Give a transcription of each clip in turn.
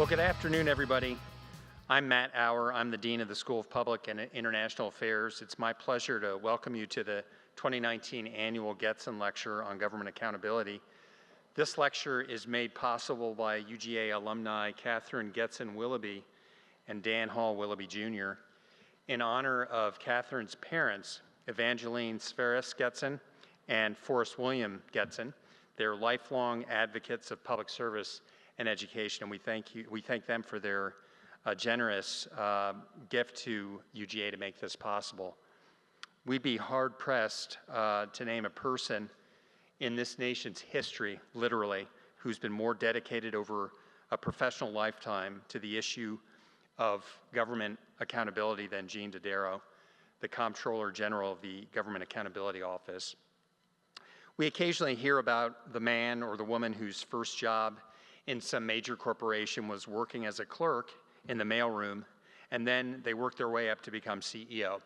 Well, good afternoon, everybody. I'm Matt Auer. I'm the Dean of the School of Public and International Affairs. It's my pleasure to welcome you to the 2019 Annual Getzen Lecture on Government Accountability. This lecture is made possible by UGA alumni Catherine Getzen Willoughby and Dan Hall Willoughby Jr. in honor of Catherine's parents, Evangeline Sveris Getzen and Forrest William Getzen. They're lifelong advocates of public service and education, and we thank them for their generous gift to UGA to make this possible. We'd be hard-pressed to name a person in this nation's history, literally, who's been more dedicated over a professional lifetime to the issue of government accountability than Gene Dodaro, the Comptroller General of the Government Accountability Office. We occasionally hear about the man or the woman whose first job in some major corporation was working as a clerk in the mailroom, and then they worked their way up to become CEO.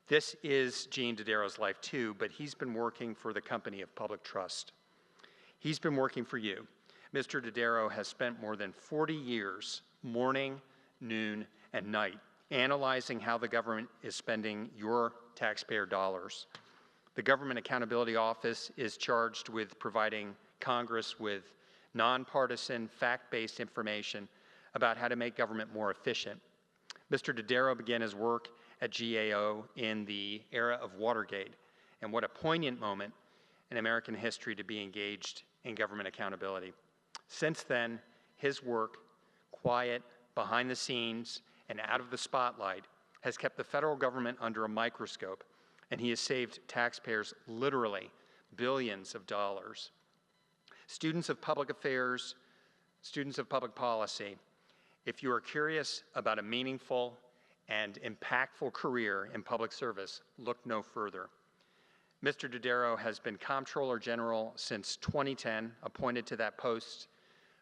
This is Gene Dodaro's life too, but he's been working for the company of public trust. He's been working for you. Mr. Dodaro has spent more than 40 years, morning, noon, and night, analyzing how the government is spending your taxpayer dollars. The Government Accountability Office is charged with providing Congress with nonpartisan, fact-based information about how to make government more efficient. Mr. Dodaro began his work at GAO in the era of Watergate, and what a poignant moment in American history to be engaged in government accountability. Since then, his work, quiet, behind the scenes, and out of the spotlight, has kept the federal government under a microscope, and he has saved taxpayers literally billions of dollars. Students of public affairs, students of public policy, if you are curious about a meaningful and impactful career in public service, look no further. Mr. Dodaro has been Comptroller General since 2010, appointed to that post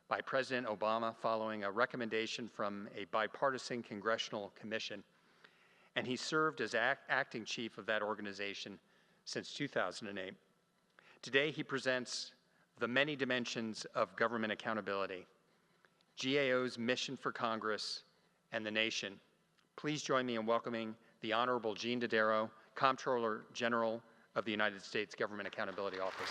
by President Obama following a recommendation from a bipartisan congressional commission, and he served as acting chief of that organization since 2008. Today, he presents the many dimensions of government accountability, GAO's mission for Congress and the nation. Please join me in welcoming the Honorable Gene Dodaro, Comptroller General of the United States Government Accountability Office.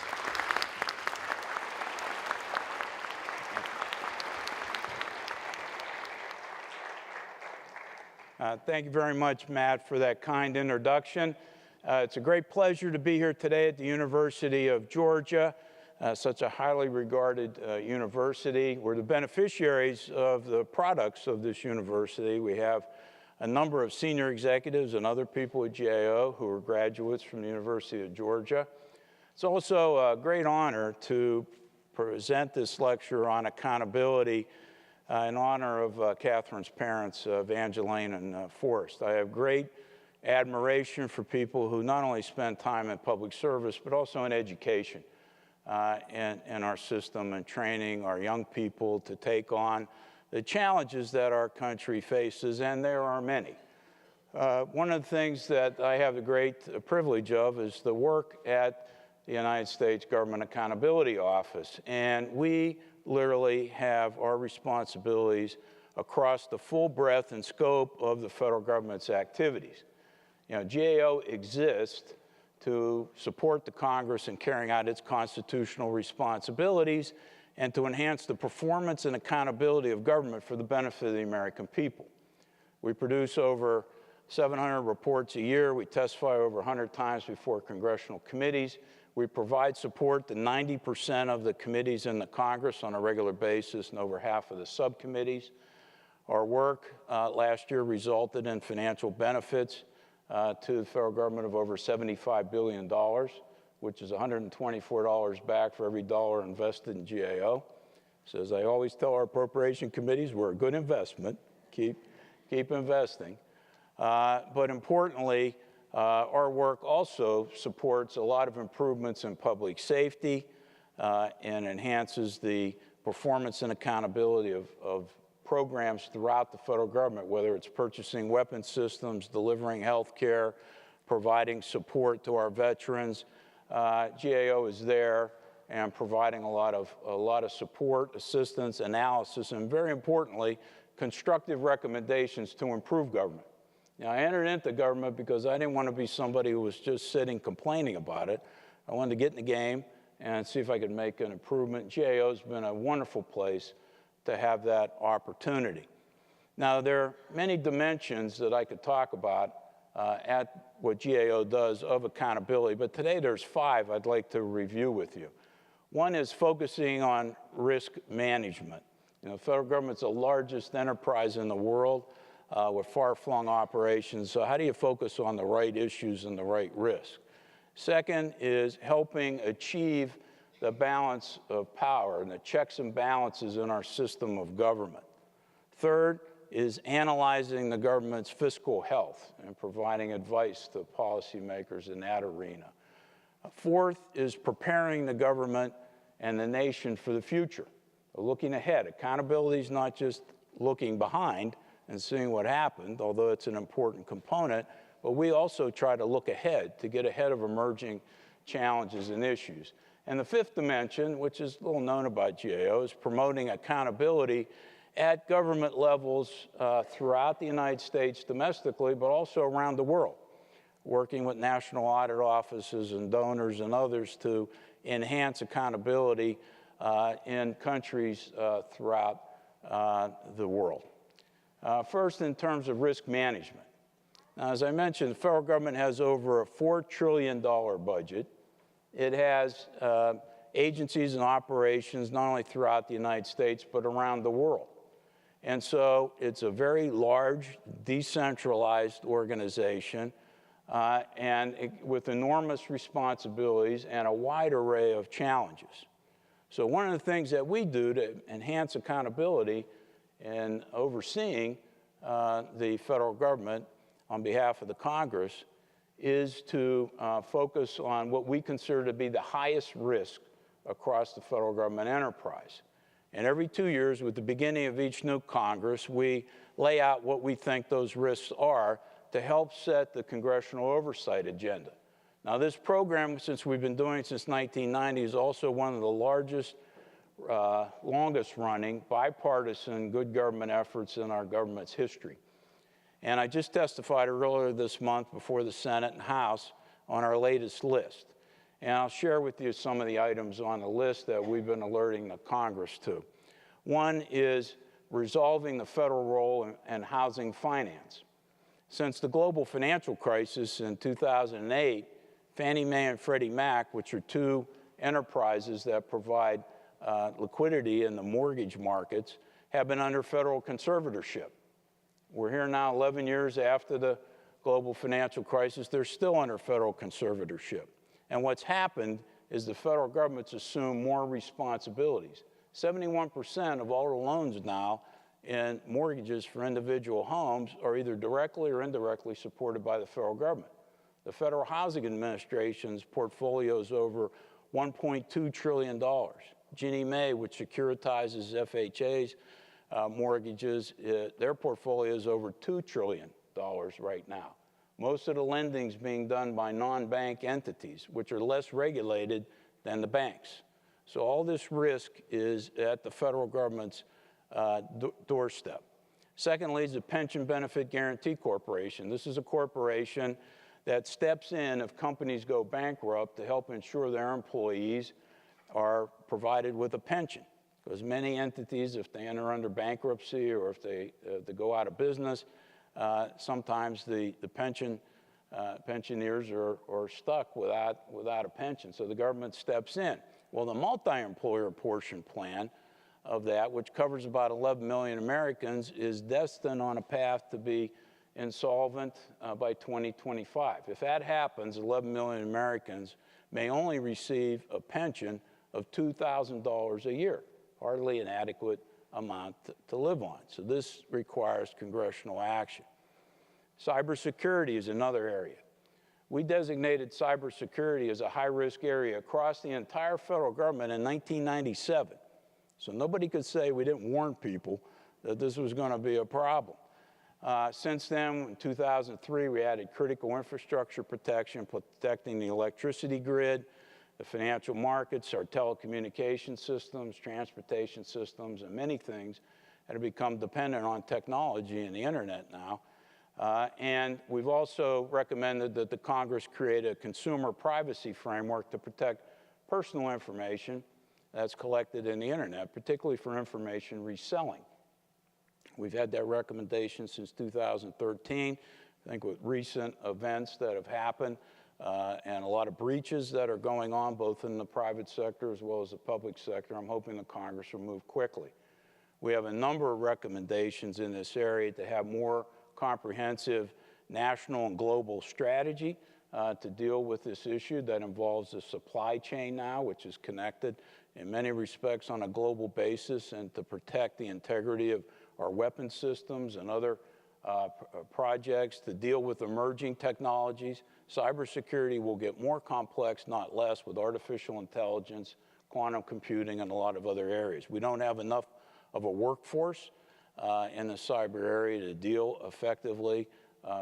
Thank you very much, Matt, for that kind introduction. It's a great pleasure to be here today at the University of Georgia, such a highly regarded university. We're the beneficiaries of the products of this university. We have a number of senior executives and other people at GAO who are graduates from the University of Georgia. It's also a great honor to present this lecture on accountability in honor of Catherine's parents, Evangeline and Forrest. I have great admiration for people who not only spend time in public service, but also in education in our system and training our young people to take on the challenges that our country faces, and there are many. One of the things that I have the great privilege of is the work at the United States Government Accountability Office, and we literally have our responsibilities across the full breadth and scope of the federal government's activities. You know, GAO exists to support the Congress in carrying out its constitutional responsibilities and to enhance the performance and accountability of government for the benefit of the American people. We produce over 700 reports a year. We testify over 100 times before congressional committees. We provide support to 90% of the committees in the Congress on a regular basis and over half of the subcommittees. Our work last year resulted in financial benefits to the federal government of over $75 billion, which is $124 back for every dollar invested in GAO. So as I always tell our appropriation committees, we're a good investment. Keep investing. But importantly, our work also supports a lot of improvements in public safety and enhances the performance and accountability of programs throughout the federal government, whether it's purchasing weapon systems, delivering health care, providing support to our veterans. GAO is there and providing a lot of support, assistance, analysis, and very importantly, constructive recommendations to improve government. Now, I entered into government because I didn't want to be somebody who was just sitting complaining about it. I wanted to get in the game and see if I could make an improvement. GAO has been a wonderful place to have that opportunity. Now, there are many dimensions that I could talk about at what GAO does of accountability, but today there's 5 I'd like to review with you. One is focusing on risk management. You know, the federal government's the largest enterprise in the world with far-flung operations, so how do you focus on the right issues and the right risk? Second is helping achieve the balance of power and the checks and balances in our system of government. Third is analyzing the government's fiscal health and providing advice to policymakers in that arena. Fourth is preparing the government and the nation for the future, looking ahead. Accountability is not just looking behind and seeing what happened, although it's an important component, but we also try to look ahead to get ahead of emerging challenges and issues. And the 5th dimension, which is little known about GAO, is promoting accountability at government levels throughout the United States domestically, but also around the world, working with national audit offices and donors and others to enhance accountability in countries throughout the world. First, in terms of risk management. Now, as I mentioned, the federal government has over a $4 trillion budget. It has agencies and operations not only throughout the United States, but around the world. And so it's a very large, decentralized organization with enormous responsibilities and a wide array of challenges. So one of the things that we do to enhance accountability and overseeing the federal government on behalf of the Congress is to focus on what we consider to be the highest risk across the federal government enterprise. And every 2 years, with the beginning of each new Congress, we lay out what we think those risks are to help set the congressional oversight agenda. Now, this program, since we've been doing it since 1990, is also one of the largest, longest-running, bipartisan good government efforts in our government's history. And I just testified earlier this month before the Senate and House on our latest list. And I'll share with you some of the items on the list that we've been alerting the Congress to. One is resolving the federal role in housing finance. Since the global financial crisis in 2008, Fannie Mae and Freddie Mac, which are 2 enterprises that provide liquidity in the mortgage markets, have been under federal conservatorship. We're here now 11 years after the global financial crisis. They're still under federal conservatorship. And what's happened is the federal government's assumed more responsibilities. 71% of all the loans now in mortgages for individual homes are either directly or indirectly supported by the federal government. The Federal Housing Administration's portfolio is over $1.2 trillion. Ginnie Mae, which securitizes FHA's mortgages, their portfolio is over $2 trillion right now. Most of the lending is being done by non-bank entities, which are less regulated than the banks. So all this risk is at the federal government's doorstep. Secondly is the Pension Benefit Guaranty Corporation. This is a corporation that steps in if companies go bankrupt to help ensure their employees are provided with a pension. Because many entities, if they enter under bankruptcy or if they go out of business, sometimes the pensioners are stuck without a pension, so the government steps in. Well, the multi-employer portion plan of that, which covers about 11 million Americans, is destined on a path to be insolvent by 2025. If that happens, 11 million Americans may only receive a pension of $2,000 a year, hardly an adequate amount to live on. So this requires congressional action. Cybersecurity is another area. We designated cybersecurity as a high-risk area across the entire federal government in 1997. So nobody could say we didn't warn people that this was going to be a problem. Since then, in 2003, we added critical infrastructure protection, protecting the electricity grid. the financial markets, our telecommunication systems, transportation systems, and many things that have become dependent on technology and the internet now. And we've also recommended that the Congress create a consumer privacy framework to protect personal information that's collected in the internet, particularly for information reselling. We've had that recommendation since 2013. I think with recent events that have happened and a lot of breaches that are going on both in the private sector as well as the public sector, I'm hoping the Congress will move quickly. We have a number of recommendations in this area to have more comprehensive national and global strategy to deal with this issue that involves the supply chain now, which is connected in many respects on a global basis, and to protect the integrity of our weapon systems and other projects, to deal with emerging technologies. Cybersecurity will get more complex, not less, with artificial intelligence, quantum computing, and a lot of other areas. We don't have enough of a workforce in the cyber area to deal effectively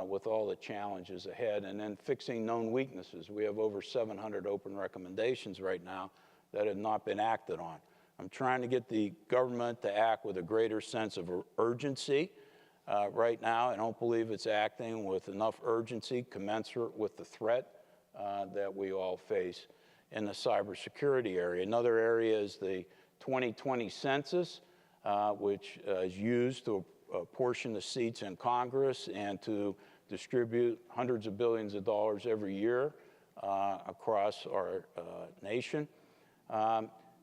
with all the challenges ahead, and then fixing known weaknesses. We have over 700 open recommendations right now that have not been acted on. I'm trying to get the government to act with a greater sense of urgency. Right now, I don't believe it's acting with enough urgency commensurate with the threat that we all face in the cybersecurity area. Another area is the 2020 census, which is used to apportion the seats in Congress and to distribute hundreds of billions of dollars every year across our nation.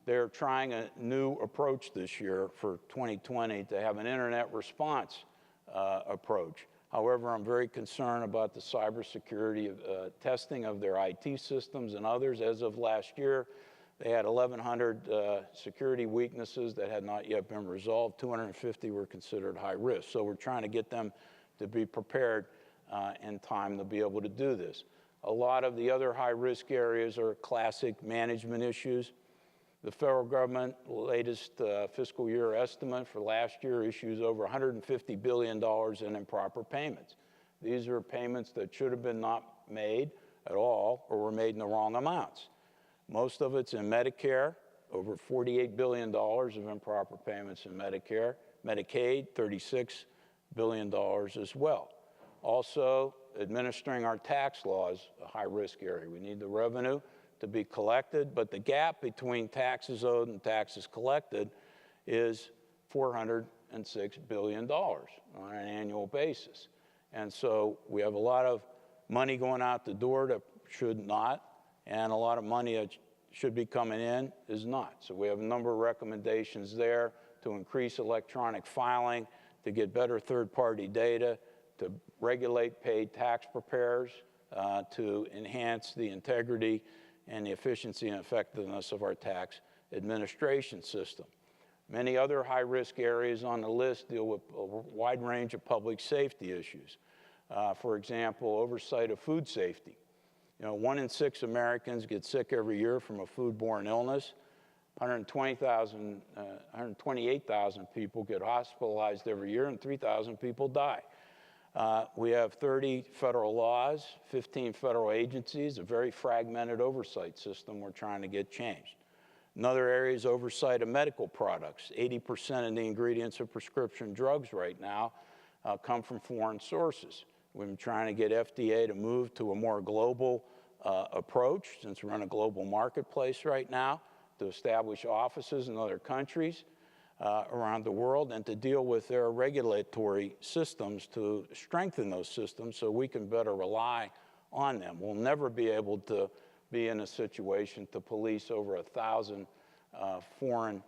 They're trying a new approach this year for 2020 to have an internet response approach. However, I'm very concerned about the cybersecurity testing of their IT systems and others. As of last year, they had 1,100 security weaknesses that had not yet been resolved. 250 were considered high risk. So we're trying to get them to be prepared in time to be able to do this. A lot of the other high-risk areas are classic management issues. The federal government latest fiscal year estimate for last year issues over $150 billion in improper payments. These are payments that should have been not made at all or were made in the wrong amounts. Most of it's in Medicare, over $48 billion of improper payments in Medicare. Medicaid, $36 billion as well. Also, administering our tax laws, a high-risk area. We need the revenue to be collected, but the gap between taxes owed and taxes collected is $406 billion on an annual basis. And so we have a lot of money going out the door that should not, and a lot of money that should be coming in is not. So we have a number of recommendations there to increase electronic filing, to get better third-party data, to regulate paid tax preparers, to enhance the integrity and the efficiency and effectiveness of our tax administration system. Many other high-risk areas on the list deal with a wide range of public safety issues. For example, oversight of food safety. You know, 1 in 6 Americans get sick every year from a foodborne illness. 128,000 people get hospitalized every year, and 3,000 people die. We have 30 federal laws, 15 federal agencies, a very fragmented oversight system we're trying to get changed. Another area is oversight of medical products. 80% of the ingredients of prescription drugs right now come from foreign sources. We've been trying to get FDA to move to a more global approach, since we're in a global marketplace right now, to establish offices in other countries around the world and to deal with their regulatory systems to strengthen those systems so we can better rely on them. We'll never be able to be in a situation to police over 1,000 foreign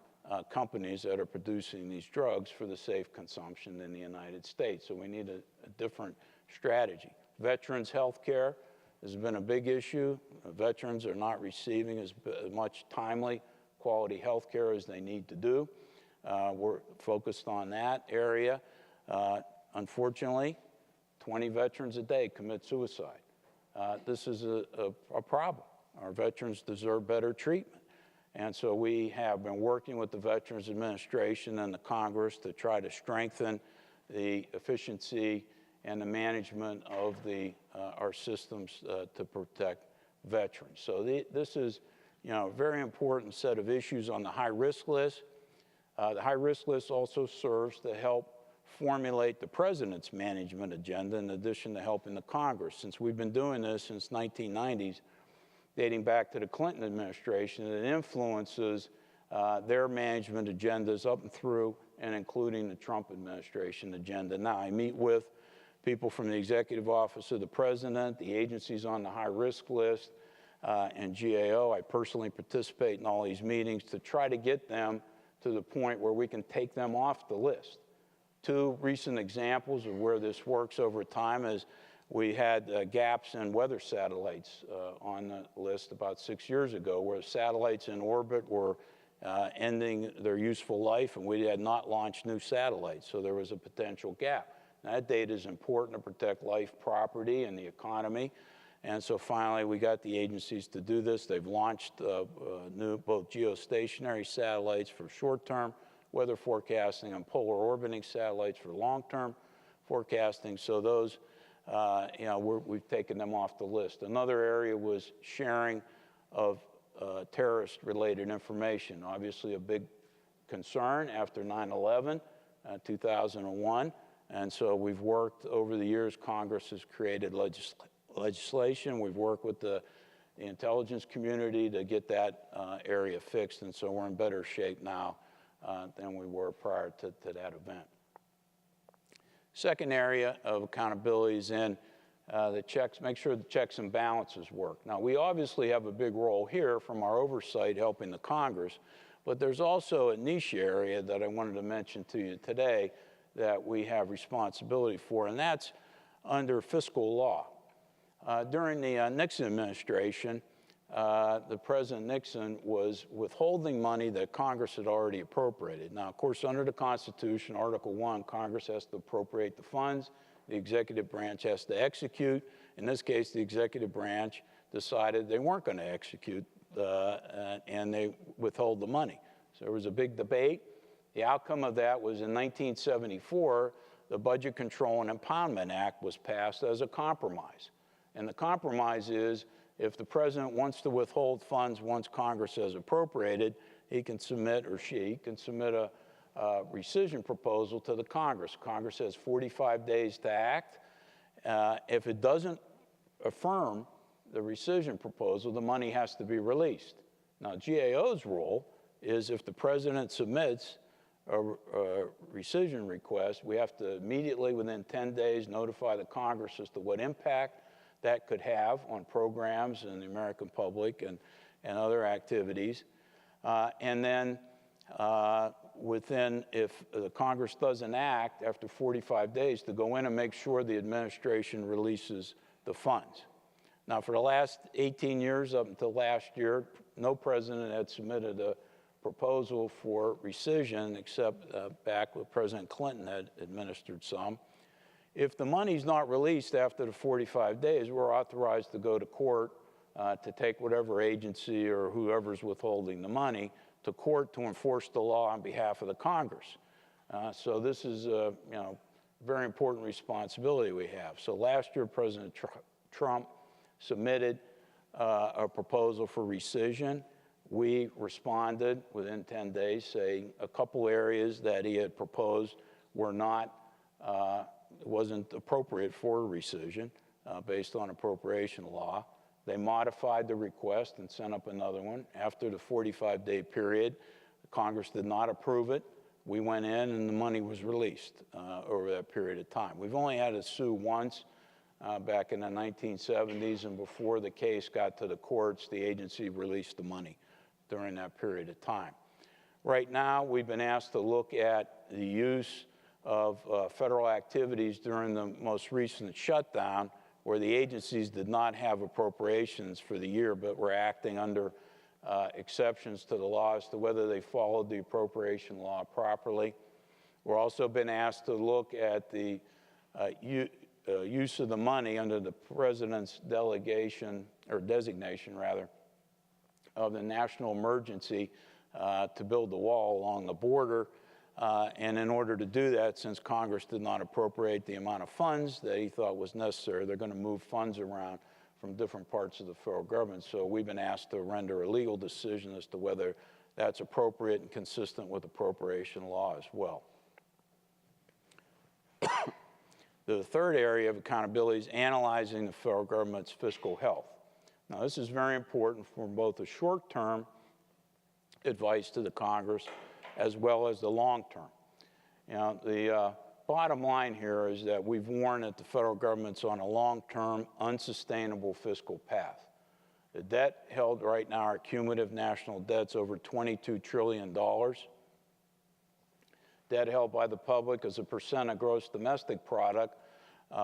companies that are producing these drugs for the safe consumption in the United States. So we need a different strategy. Veterans health care has been a big issue. Veterans are not receiving as much timely quality health care as they need to do. We're focused on that area. Unfortunately, 20 veterans a day commit suicide. This is a problem. Our veterans deserve better treatment. And so we have been working with the Veterans Administration and the Congress to try to strengthen the efficiency and the management of our systems to protect veterans. So this is, a very important set of issues on the high-risk list. The high-risk list also serves to help formulate the president's management agenda in addition to helping the Congress. Since we've been doing this since 1990s, dating back to the Clinton administration, it influences their management agendas up and through and including the Trump administration agenda. Now, I meet with people from the Executive Office of the President, the agencies on the high-risk list, and GAO. I personally participate in all these meetings to try to get them to the point where we can take them off the list. Two recent examples of where this works over time is we had gaps in weather satellites on the list about 6 years ago, where satellites in orbit were ending their useful life, and we had not launched new satellites, so there was a potential gap. Now, that data is important to protect life, property, and the economy, and so finally we got the agencies to do this. They've launched new both geostationary satellites for short-term weather forecasting and polar orbiting satellites for long-term forecasting, so those we've taken them off the list. Another area was sharing of terrorist-related information. Obviously a big concern after 9/11, 2001, and so we've worked over the years. Congress has created legislation. We've worked with the intelligence community to get that area fixed, and so we're in better shape now than we were prior to that event. Second area of accountability is in the checks, make sure the checks and balances work. Now, we obviously have a big role here from our oversight helping the Congress, but there's also a niche area that I wanted to mention to you today that we have responsibility for, and that's under fiscal law. During the Nixon administration, the President Nixon was withholding money that Congress had already appropriated. Now, of course, under the Constitution, Article 1, Congress has to appropriate the funds. The executive branch has to execute. In this case, the executive branch decided they weren't going to execute, and they withhold the money. So there was a big debate. The outcome of that was in 1974, the Budget Control and Impoundment Act was passed as a compromise. And the compromise is, if the president wants to withhold funds once Congress has appropriated, he can submit, or she can submit a rescission proposal to the Congress. Congress has 45 days to act. If it doesn't affirm the rescission proposal, the money has to be released. Now, GAO's role is if the president submits a rescission request, we have to immediately, within 10 days, notify the Congress as to what impact that could have on programs and the American public and other activities. And then if the Congress doesn't act after 45 days, to go in and make sure the administration releases the funds. Now, for the last 18 years up until last year, no president had submitted a proposal for rescission except back when President Clinton had administered some. If the money's not released after the 45 days, we're authorized to go to court to take whatever agency or whoever's withholding the money to court to enforce the law on behalf of the Congress. So this is a very important responsibility we have. So last year, President Trump submitted a proposal for rescission. We responded within 10 days, saying a couple areas that he had proposed were not, wasn't appropriate for rescission based on appropriation law. They modified the request and sent up another one. After the 45-day period, Congress did not approve it. We went in and the money was released over that period of time. We've only had to sue once back in the 1970s, and before the case got to the courts, the agency released the money during that period of time. Right now, we've been asked to look at the use of federal activities during the most recent shutdown, where the agencies did not have appropriations for the year, but were acting under exceptions to the law as to whether they followed the appropriation law properly. We're also been asked to look at the use of the money under the president's delegation, or designation rather, of the national emergency to build the wall along the border. And in order to do that, since Congress did not appropriate the amount of funds that he thought was necessary, they're going to move funds around from different parts of the federal government. So we've been asked to render a legal decision as to whether that's appropriate and consistent with appropriation law as well. The third area of accountability is analyzing the federal government's fiscal health. Now, this is very important for both the short-term advice to the Congress as well as the long-term. You know, the bottom line here is that we've warned that the federal government's on a long-term, unsustainable fiscal path. The debt held right now, our cumulative national debt's over $22 trillion. Debt held by the public as a percent of gross domestic product,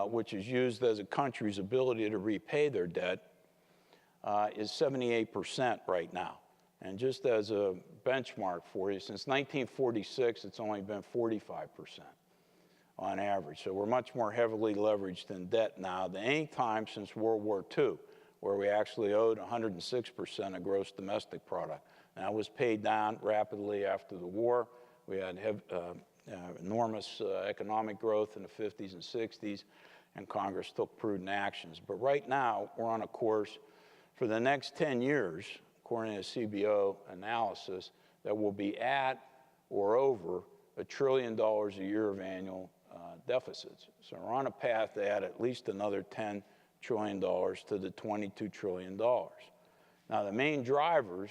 which is used as a country's ability to repay their debt, is 78% right now. And just as a benchmark for you, since 1946, it's only been 45% on average. So we're much more heavily leveraged in debt now than any time since World War II, where we actually owed 106% of gross domestic product. And that was paid down rapidly after the war. We had enormous economic growth in the 50s and 60s, and Congress took prudent actions. But right now, we're on a course for the next 10 years, according to CBO analysis, that will be at or over $1 trillion a year of annual deficits. So we're on a path to add at least another $10 trillion to the $22 trillion. Now, the main drivers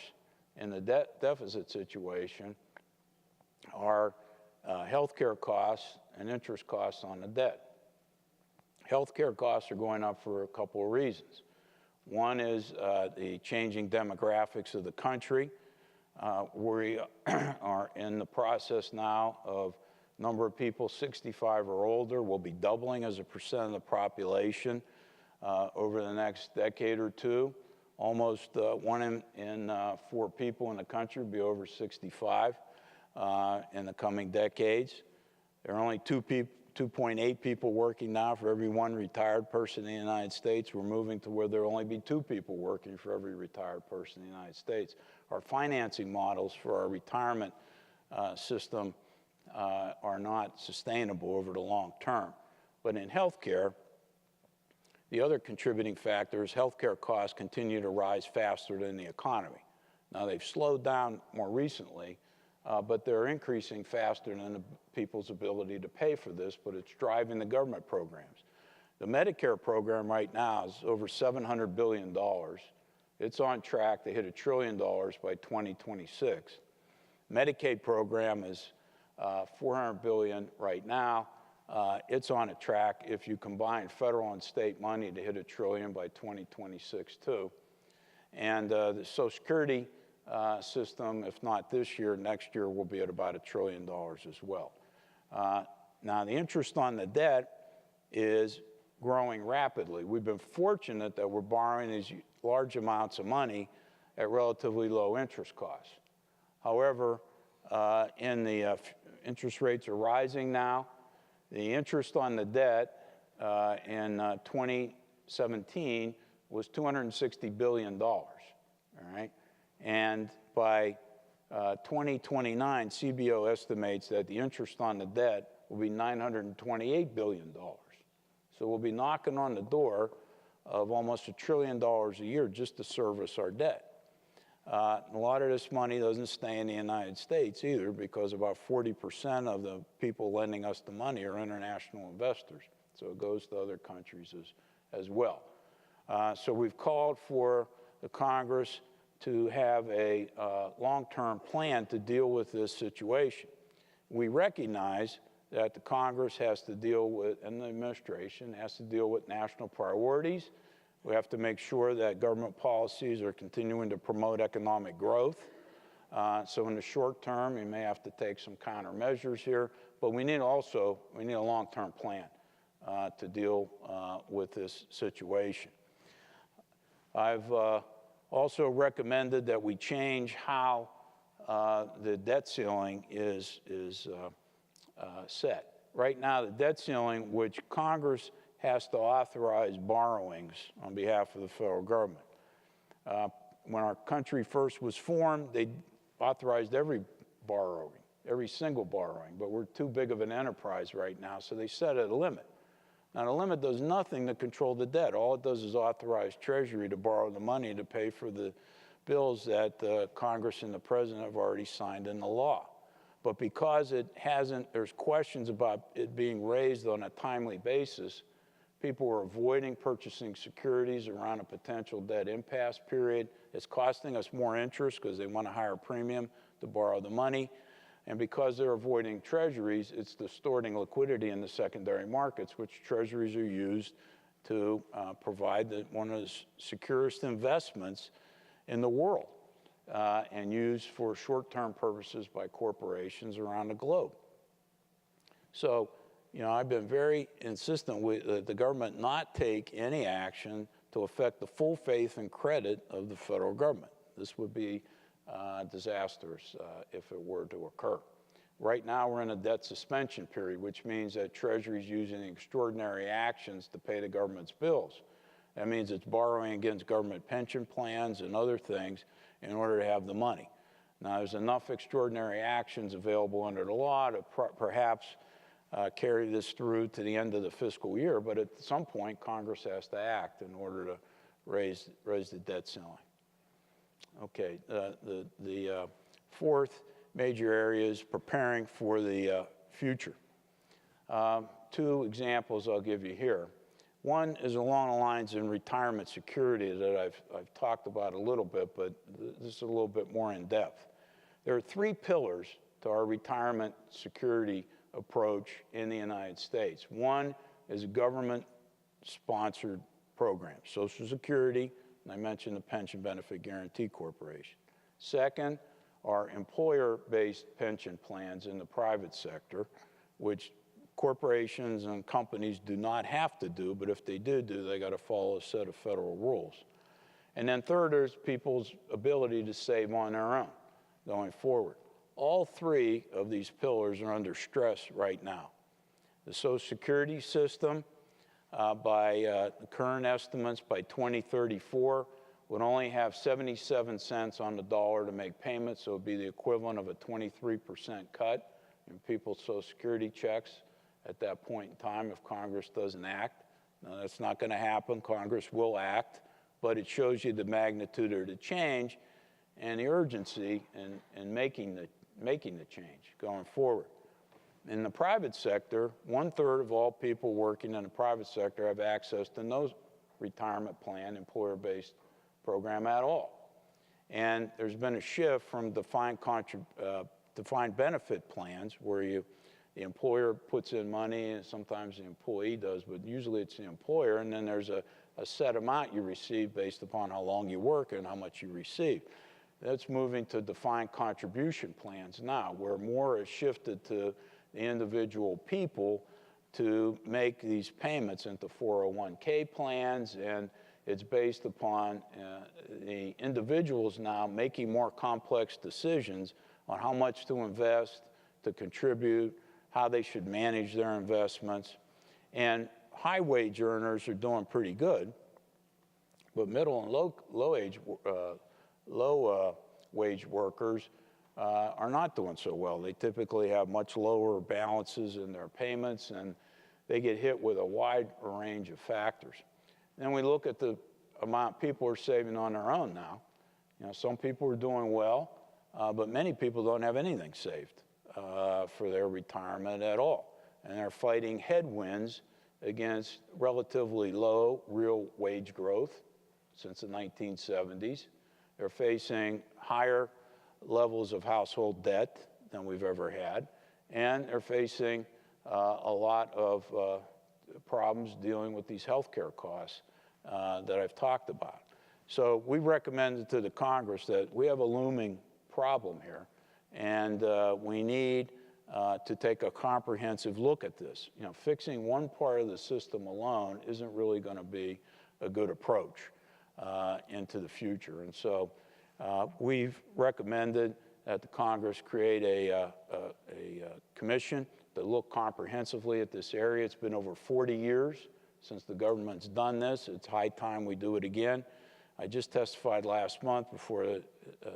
in the deficit situation are healthcare costs and interest costs on the debt. Healthcare costs are going up for a couple of reasons. One is the changing demographics of the country. We are in the process now of number of people 65 or older will be doubling as a percent of the population over the next decade or two. Almost 1 in 4 people in the country will be over 65 in the coming decades. There are only 2.8 people working now for every 1 retired person in the United States. We're moving to where there will only be 2 people working for every retired person in the United States. Our financing models for our retirement system are not sustainable over the long term. But in healthcare, the other contributing factor is healthcare costs continue to rise faster than the economy. Now, they've slowed down more recently, but they're increasing faster than the people's ability to pay for this, but it's driving the government programs. The Medicare program right now is over $700 billion. It's on track to hit $1 trillion by 2026. Medicaid program is $400 billion right now. It's on a track, if you combine federal and state money, to hit $1 trillion by 2026 too. And the Social Security system, if not this year, next year will be at about $1 trillion as well. Now, the interest on the debt is growing rapidly. We've been fortunate that we're borrowing these large amounts of money at relatively low interest costs. However, interest rates are rising now. The interest on the debt in 2017 was $260 billion, all right? And by 2029, CBO estimates that the interest on the debt will be $928 billion. So we'll be knocking on the door of almost $1 trillion a year just to service our debt. A lot of this money doesn't stay in the United States either, because about 40% of the people lending us the money are international investors. So it goes to other countries as well. So we've called for the Congress to have a long-term plan to deal with this situation. We recognize that the Congress has to deal with, and the administration has to deal with national priorities. We have to make sure that government policies are continuing to promote economic growth. So in the short term, we may have to take some countermeasures here, but we need a long-term plan to deal with this situation. I've also recommended that we change how the debt ceiling is set. Right now, the debt ceiling, which Congress has to authorize borrowings on behalf of the federal government. When our country first was formed, they authorized every borrowing, every single borrowing, but we're too big of an enterprise right now, so they set a limit Now, the limit does nothing to control the debt. All it does is authorize Treasury to borrow the money to pay for the bills that Congress and the President have already signed into law. But because it hasn't, there's questions about it being raised on a timely basis, people are avoiding purchasing securities around a potential debt impasse period. It's costing us more interest because they want a higher premium to borrow the money. And because they're avoiding treasuries, it's distorting liquidity in the secondary markets, which treasuries are used to provide one of the securest investments in the world and used for short-term purposes by corporations around the globe. So, I've been very insistent with the government not take any action to affect the full faith and credit of the federal government. This would be disastrous if it were to occur. Right now, we're in a debt suspension period, which means that Treasury is using extraordinary actions to pay the government's bills. That means it's borrowing against government pension plans and other things in order to have the money. Now, there's enough extraordinary actions available under the law to perhaps carry this through to the end of the fiscal year, but at some point, Congress has to act in order to raise the debt ceiling. Okay, the fourth major area is preparing for the future. Two examples I'll give you here. One is along the lines in retirement security that I've talked about a little bit, but this is a little bit more in depth. There are three pillars to our retirement security approach in the United States. One is a government-sponsored program, Social Security, and I mentioned the Pension Benefit Guaranty Corporation. Second are employer-based pension plans in the private sector, which corporations and companies do not have to do, but if they do, they got to follow a set of federal rules. And then third is people's ability to save on their own going forward. All three of these pillars are under stress right now. The Social Security system, by current estimates, by 2034, would only have 77 cents on the dollar to make payments, so it would be the equivalent of a 23% cut in people's Social Security checks at that point in time if Congress doesn't act. Now, that's not going to happen. Congress will act, but it shows you the magnitude of the change and the urgency in making the change going forward. In the private sector, 1/3 of all people working in the private sector have access to no retirement plan, employer-based program at all. And there's been a shift from defined benefit plans where the employer puts in money and sometimes the employee does, but usually it's the employer, and then there's a set amount you receive based upon how long you work and how much you receive. That's moving to defined contribution plans now, where more is shifted to the individual people to make these payments into 401k plans, and it's based upon the individuals now making more complex decisions on how much to invest, to contribute, how they should manage their investments. And high wage earners are doing pretty good, but middle and low wage workers are not doing so well. They typically have much lower balances in their payments, and they get hit with a wide range of factors. Then we look at the amount people are saving on their own now. Some people are doing well, but many people don't have anything saved for their retirement at all. And they're fighting headwinds against relatively low real wage growth since the 1970s. They're facing higher levels of household debt than we've ever had, and they're facing a lot of problems dealing with these healthcare costs that I've talked about. So we recommended to the Congress that we have a looming problem here, and we need to take a comprehensive look at this. Fixing one part of the system alone isn't really going to be a good approach into the future. And so we've recommended that the Congress create a commission to look comprehensively at this area. It's been over 40 years since the government's done this. It's high time we do it again. I just testified last month before the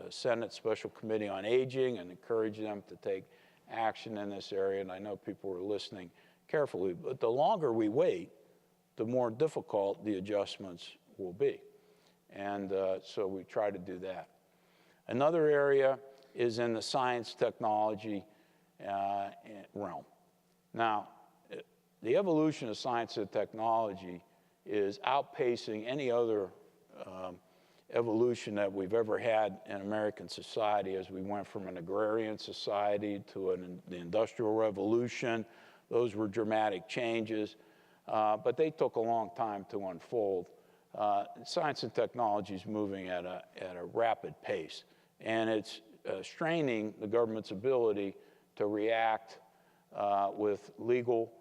Senate Special Committee on Aging and encouraged them to take action in this area, and I know people were listening carefully. But the longer we wait, the more difficult the adjustments will be. And so we try to do that. Another area is in the science technology realm. Now, the evolution of science and technology is outpacing any other evolution that we've ever had in American society, as we went from an agrarian society to the Industrial Revolution. Those were dramatic changes, but they took a long time to unfold. Science and technology is moving at a rapid pace, and it's straining the government's ability to react with legal,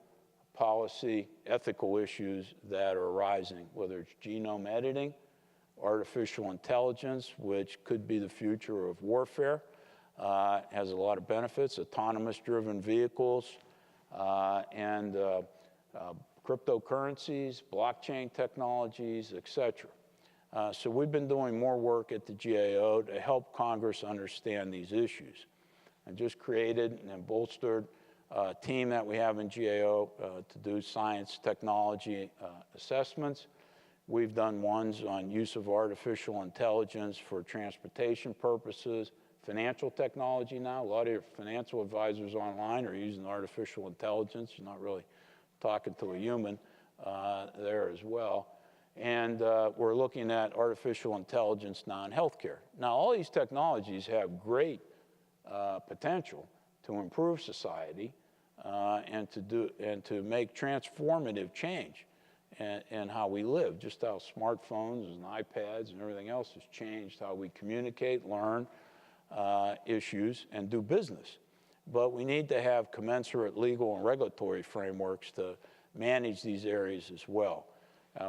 policy, ethical issues that are arising, whether it's genome editing, artificial intelligence, which could be the future of warfare, has a lot of benefits, autonomous driven vehicles, and cryptocurrencies, blockchain technologies, et cetera. So we've been doing more work at the GAO to help Congress understand these issues. I just created and bolstered a team that we have in GAO to do science technology assessments. We've done ones on use of artificial intelligence for transportation purposes, financial technology now. A lot of your financial advisors online are using artificial intelligence. You're not really talking to a human there as well. And we're looking at artificial intelligence now in healthcare. Now, all these technologies have great potential to improve society and to make transformative change in how we live, just how smartphones and iPads and everything else has changed how we communicate, learn issues, and do business. But we need to have commensurate legal and regulatory frameworks to manage these areas as well.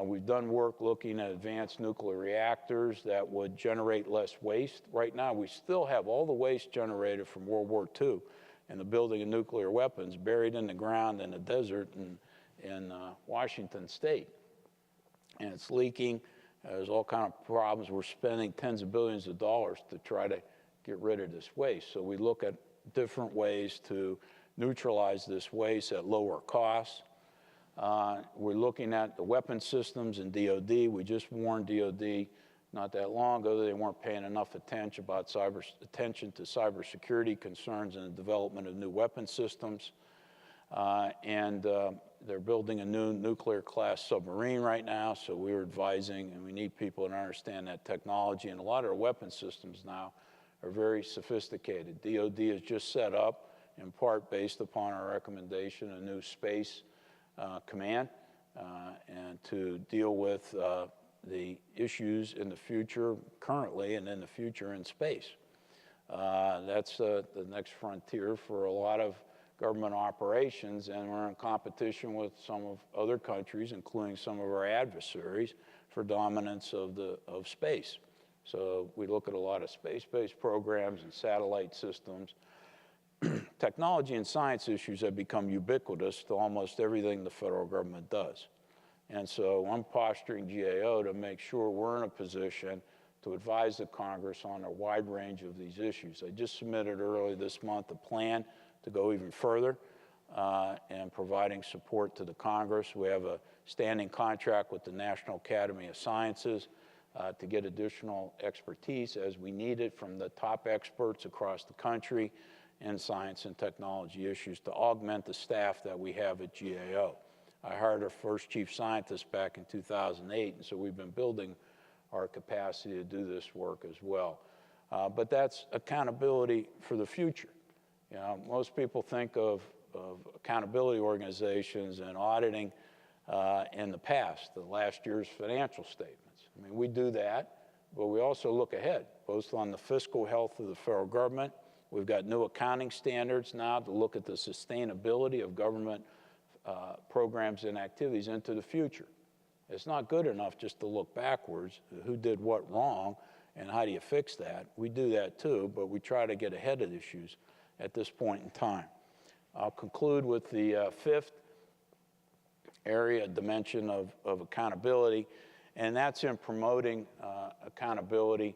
We've done work looking at advanced nuclear reactors that would generate less waste. Right now, we still have all the waste generated from World War II and the building of nuclear weapons buried in the ground in the desert in Washington State. And it's leaking. There's all kinds of problems. We're spending tens of billions of dollars to try to get rid of this waste. So we look at different ways to neutralize this waste at lower costs. We're looking at the weapon systems in DOD. We just warned DOD not that long ago that they weren't paying enough attention to cybersecurity concerns and the development of new weapon systems. They're building a new nuclear-class submarine right now, so we're advising, and we need people to understand that technology. And a lot of our weapon systems now are very sophisticated. DOD has just set up, in part based upon our recommendation, a new space command and to deal with the issues in the future, currently and in the future in space. That's the next frontier for a lot of government operations, and we're in competition with some of other countries, including some of our adversaries, for dominance of space. So we look at a lot of space-based programs and satellite systems. Technology and science issues have become ubiquitous to almost everything the federal government does. And so I'm posturing GAO to make sure we're in a position to advise the Congress on a wide range of these issues. I just submitted earlier this month a plan to go even further and providing support to the Congress. We have a standing contract with the National Academy of Sciences to get additional expertise as we need it from the top experts across the country in science and technology issues to augment the staff that we have at GAO. I hired our first chief scientist back in 2008, and so we've been building our capacity to do this work as well. But that's accountability for the future. You know, most people think of accountability organizations and auditing in the past, the last year's financial statements. I mean, we do that, but we also look ahead, both on the fiscal health of the federal government. We've got new accounting standards now to look at the sustainability of government programs and activities into the future. It's not good enough just to look backwards, who did what wrong, and how do you fix that? We do that too, but we try to get ahead of issues at this point in time. I'll conclude with the fifth area, dimension of accountability, and that's in promoting accountability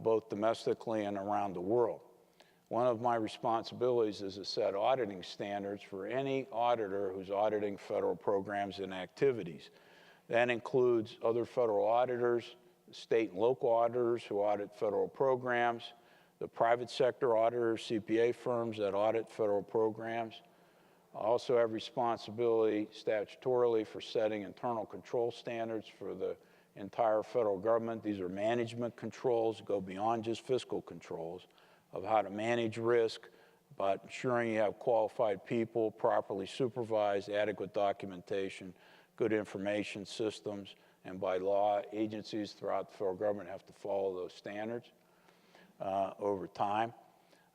both domestically and around the world. One of my responsibilities is to set auditing standards for any auditor who's auditing federal programs and activities. That includes other federal auditors, state and local auditors who audit federal programs, the private sector auditors, CPA firms that audit federal programs. I also have responsibility statutorily for setting internal control standards for the entire federal government. These are management controls, go beyond just fiscal controls, of how to manage risk, but ensuring you have qualified people, properly supervised, adequate documentation, good information systems, and by law, agencies throughout the federal government have to follow those standards over time.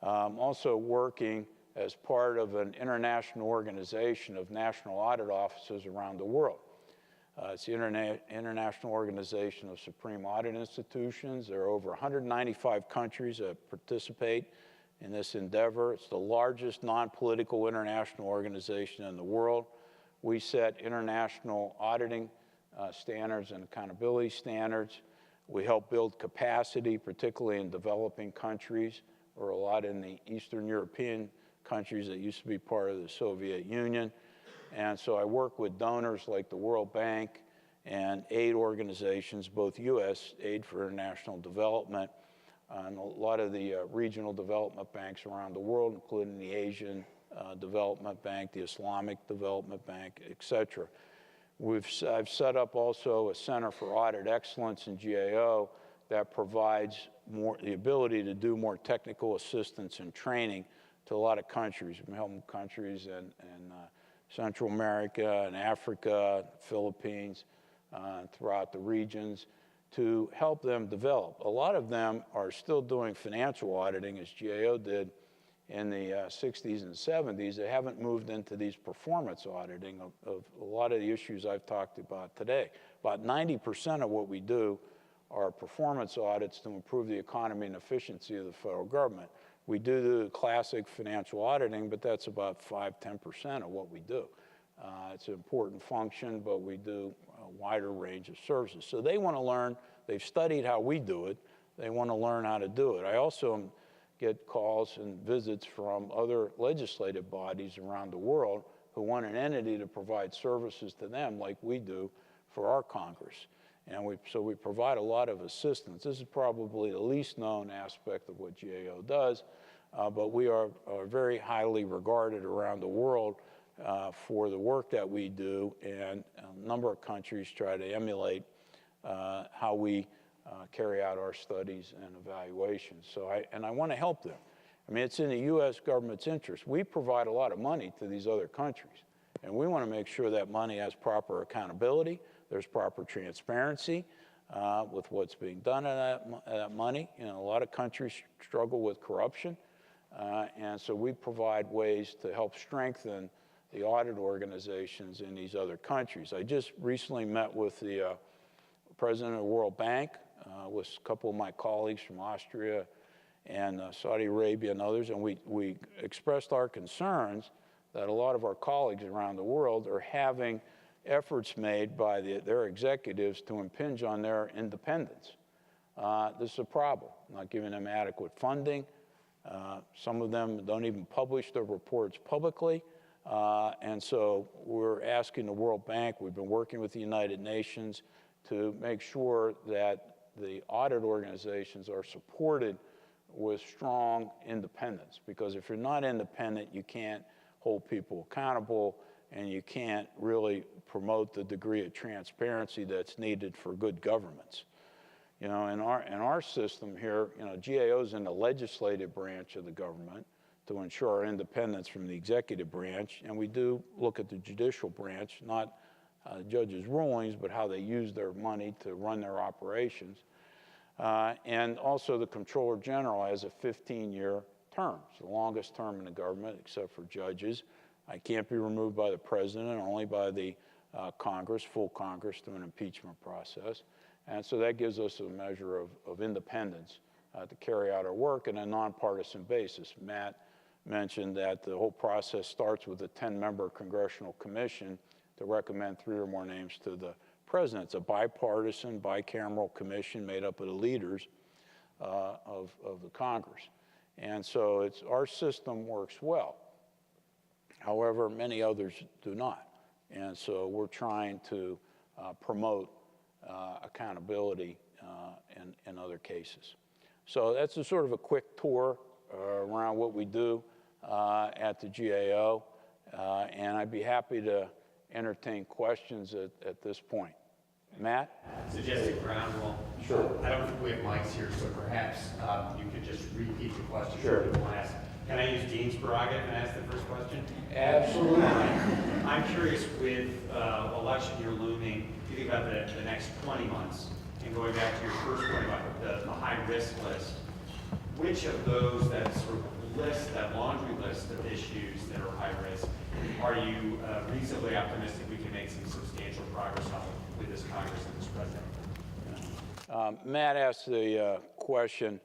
Also working as part of an international organization of national audit offices around the world. It's the International Organization of Supreme Audit Institutions. There are over 195 countries that participate in this endeavor. It's the largest non-political international organization in the world. We set international auditing standards and accountability standards. We help build capacity, particularly in developing countries, or a lot in the Eastern European countries that used to be part of the Soviet Union. And so I work with donors like the World Bank and aid organizations, both U.S. Aid for International Development, and a lot of the regional development banks around the world, including the Asian Development Bank, the Islamic Development Bank, et cetera. I've set up also a Center for Audit Excellence in GAO that provides the ability to do more technical assistance and training to a lot of countries. We're helping countries in Central America and Africa, Philippines, throughout the regions to help them develop. A lot of them are still doing financial auditing, as GAO did in the 60s and 70s. They haven't moved into these performance auditing of a lot of the issues I've talked about today. About 90% of what we do are performance audits to improve the economy and efficiency of the federal government. We do the classic financial auditing, but that's about 5–10% of what we do. It's an important function, but we do a wider range of services. So they want to learn. They've studied how we do it. They want to learn how to do it. I also get calls and visits from other legislative bodies around the world who want an entity to provide services to them like we do for our Congress. And so we provide a lot of assistance. This is probably the least known aspect of what GAO does, but we are very highly regarded around the world for the work that we do, and a number of countries try to emulate how we carry out our studies and evaluations. So I want to help them. I mean, it's in the U.S. government's interest. We provide a lot of money to these other countries, and we want to make sure that money has proper accountability, there's proper transparency with what's being done on that money. You know, a lot of countries struggle with corruption, and so we provide ways to help strengthen the audit organizations in these other countries. I just recently met with the president of the World Bank, with a couple of my colleagues from Austria and Saudi Arabia and others, and we expressed our concerns that a lot of our colleagues around the world are having efforts made by their executives to impinge on their independence. This is a problem, not giving them adequate funding. Some of them don't even publish their reports publicly. And so we're asking the World Bank, we've been working with the United Nations to make sure that the audit organizations are supported with strong independence. Because if you're not independent, you can't hold people accountable, and you can't really promote the degree of transparency that's needed for good governments. You know, in our system here, you know, GAO's in the legislative branch of the government to ensure our independence from the executive branch, and we do look at the judicial branch, not judges' rulings, but how they use their money to run their operations. And also the Comptroller General has a 15-year term. It's the longest term in the government, except for judges. I can't be removed by the president, only by the Congress, full Congress, through an impeachment process. And so that gives us a measure of independence to carry out our work on a nonpartisan basis. Matt mentioned that the whole process starts with a 10-member congressional commission to recommend 3 or more names to the president. It's a bipartisan, bicameral commission made up of the leaders of the Congress. And so our system works well. However, many others do not. And so we're trying to promote accountability in other cases. So that's a sort of a quick tour around what we do at the GAO, and I'd be happy to entertain questions at this point. Matt? Suggested ground rule. Sure. I don't think we have mics here, so perhaps you could just repeat the question. Sure. Can I use Dean's prerogative and ask the first question? Absolutely. I'm curious, with election year looming, you think about the next 20 months, and going back to your first point about the high-risk list, which of those, that sort of list, that laundry list of issues that are high risk, are you reasonably optimistic we can make some substantial progress on with this Congress and this President? Matt asked the question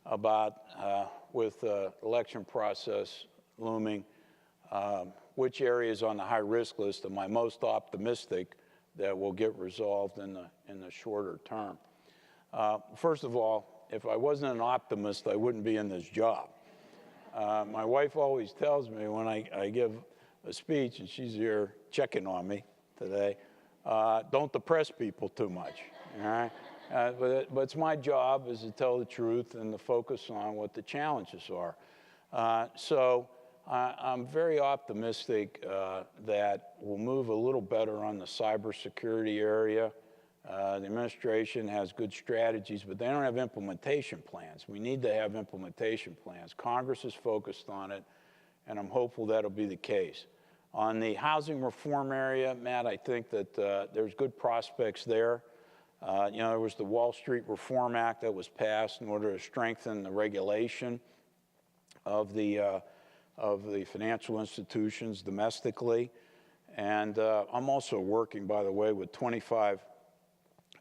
about, with the election process looming, which areas on the high-risk list am I most optimistic that will get resolved in the shorter term? First of all, if I wasn't an optimist, I wouldn't be in this job. My wife always tells me when I give a speech, and she's here checking on me today, don't depress people too much, all right? But it's my job is to tell the truth and to focus on what the challenges are. So I'm very optimistic that we'll move a little better on the cybersecurity area. The administration has good strategies, but they don't have implementation plans. We need to have implementation plans. Congress is focused on it, and I'm hopeful that'll be the case. On the housing reform area, Matt, I think that there's good prospects there. You know, there was the Wall Street Reform Act that was passed in order to strengthen the regulation of the financial institutions domestically. And I'm also working, by the way, with 25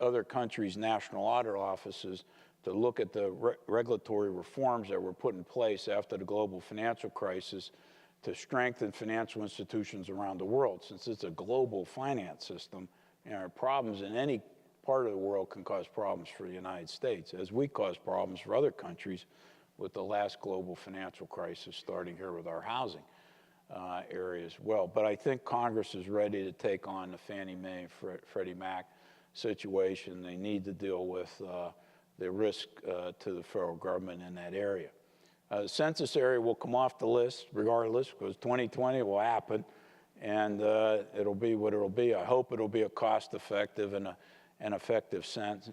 other countries' national audit offices to look at the regulatory reforms that were put in place after the global financial crisis to strengthen financial institutions around the world. Since it's a global finance system, you know, problems in any part of the world can cause problems for the United States, as we cause problems for other countries with the last global financial crisis, starting here with our housing area as well. But I think Congress is ready to take on the Fannie Mae and Freddie Mac situation. They need to deal with the risk to the federal government in that area. The census area will come off the list regardless, because 2020 will happen, and it'll be what it'll be. I hope it'll be a cost-effective and an effective census.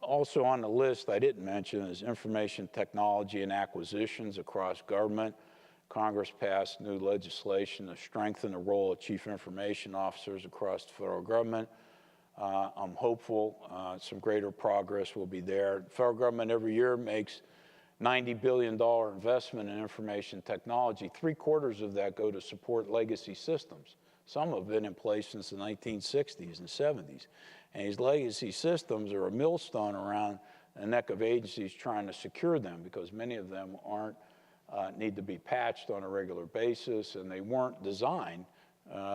Also on the list I didn't mention is information technology and acquisitions across government. Congress passed new legislation to strengthen the role of chief information officers across the federal government. I'm hopeful some greater progress will be there. The federal government every year makes $90 billion investment in information technology. 3/4 of that go to support legacy systems. Some have been in place since the 1960s and 70s. And these legacy systems are a millstone around the neck of agencies trying to secure them, because many of them need to be patched on a regular basis, and they weren't designed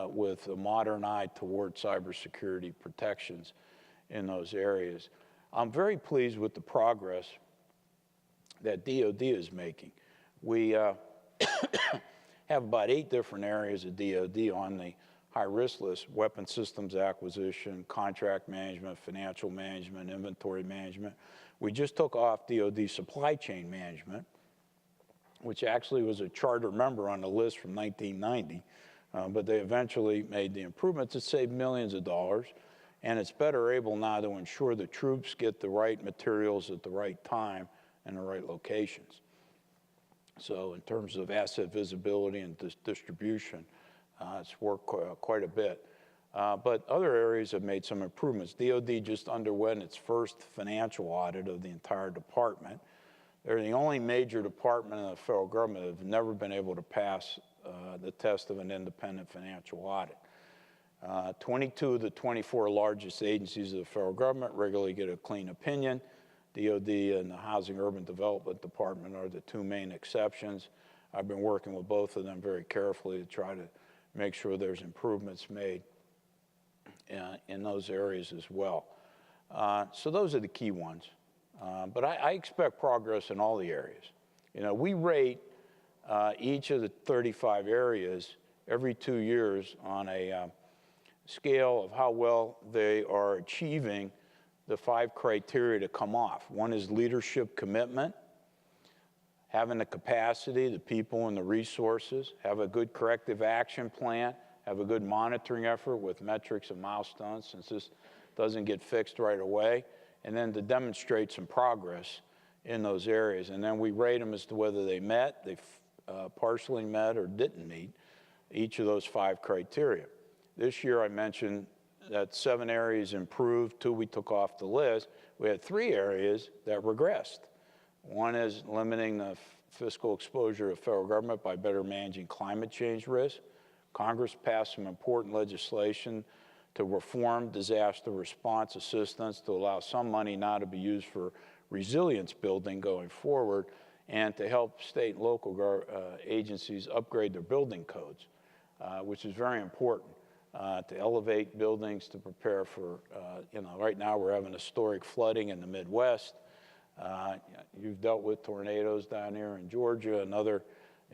with a modern eye toward cybersecurity protections in those areas. I'm very pleased with the progress that DOD is making. We have about 8 different areas of DOD on the high-risk list: weapon systems acquisition, contract management, financial management, inventory management. We just took off DOD supply chain management, which actually was a charter member on the list from 1990, but they eventually made the improvements. It saved millions of dollars, and it's better able now to ensure the troops get the right materials at the right time and the right locations. So in terms of asset visibility and distribution, it's worked quite a bit. But other areas have made some improvements. DOD just underwent its first financial audit of the entire department. They're the only major department in the federal government that have never been able to pass the test of an independent financial audit. 22 of the 24 largest agencies of the federal government regularly get a clean opinion. DOD and the Housing Urban Development Department are the 2 main exceptions. I've been working with both of them very carefully to try to make sure there's improvements made in those areas as well. So those are the key ones. But I expect progress in all the areas. You know, we rate each of the 35 areas every 2 years on a scale of how well they are achieving the 5 criteria to come off. One is leadership commitment, having the capacity, the people, and the resources, have a good corrective action plan, have a good monitoring effort with metrics and milestones, since this doesn't get fixed right away, and then to demonstrate some progress in those areas. And then we rate them as to whether they met, they partially met, or didn't meet each of those 5 criteria. This year I mentioned that 7 areas improved, 2 we took off the list. We had 3 areas that regressed. One is limiting the fiscal exposure of federal government by better managing climate change risk. Congress passed some important legislation to reform disaster response assistance to allow some money now to be used for resilience building going forward, and to help state and local agencies upgrade their building codes, which is very important. To elevate buildings to prepare for, right now we're having historic flooding in the Midwest. You've dealt with tornadoes down here in Georgia and other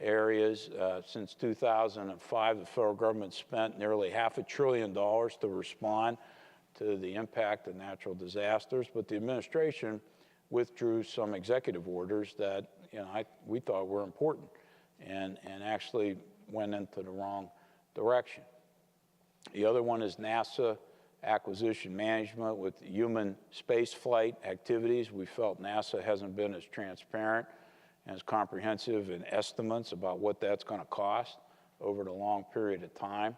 areas. Since 2005, the federal government spent nearly $500 billion to respond to the impact of natural disasters, but the administration withdrew some executive orders that we thought were important and actually went into the wrong direction. The other one is NASA acquisition management with human space flight activities. We felt NASA hasn't been as transparent and as comprehensive in estimates about what that's going to cost over the long period of time.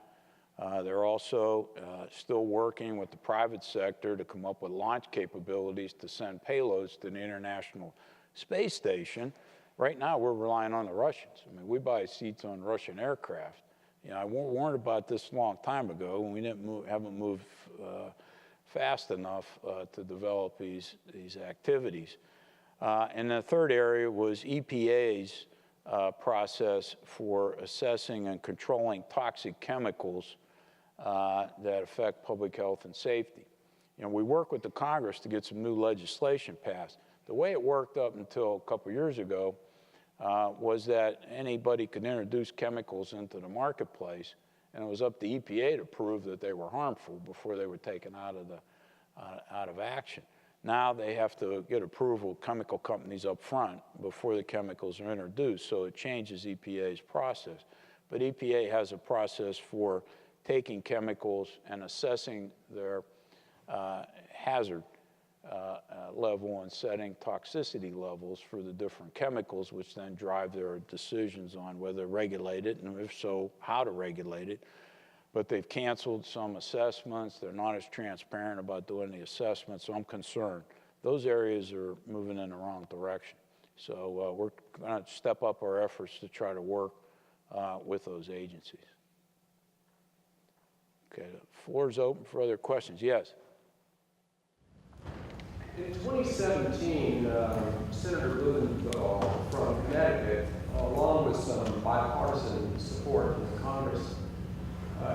They're also still working with the private sector to come up with launch capabilities to send payloads to the International Space Station. Right now, we're relying on the Russians. I mean, we buy seats on Russian aircraft. I warned about this a long time ago, and we haven't moved fast enough to develop these activities. And the third area was EPA's process for assessing and controlling toxic chemicals that affect public health and safety. We worked with the Congress to get some new legislation passed. The way it worked up until a couple years ago was that anybody could introduce chemicals into the marketplace, and it was up to EPA to prove that they were harmful before they were taken out of action. Now they have to get approval of chemical companies up front before the chemicals are introduced, so it changes EPA's process. But EPA has a process for taking chemicals and assessing their hazard level and setting toxicity levels for the different chemicals, which then drive their decisions on whether to regulate it, and if so, how to regulate it. But they've canceled some assessments. They're not as transparent about doing the assessments, so I'm concerned. Those areas are moving in the wrong direction. So we're going to step up our efforts to try to work with those agencies. Okay, the floor is open for other questions. Yes? In 2017, Senator Blumenthal from Connecticut, along with some bipartisan support in Congress,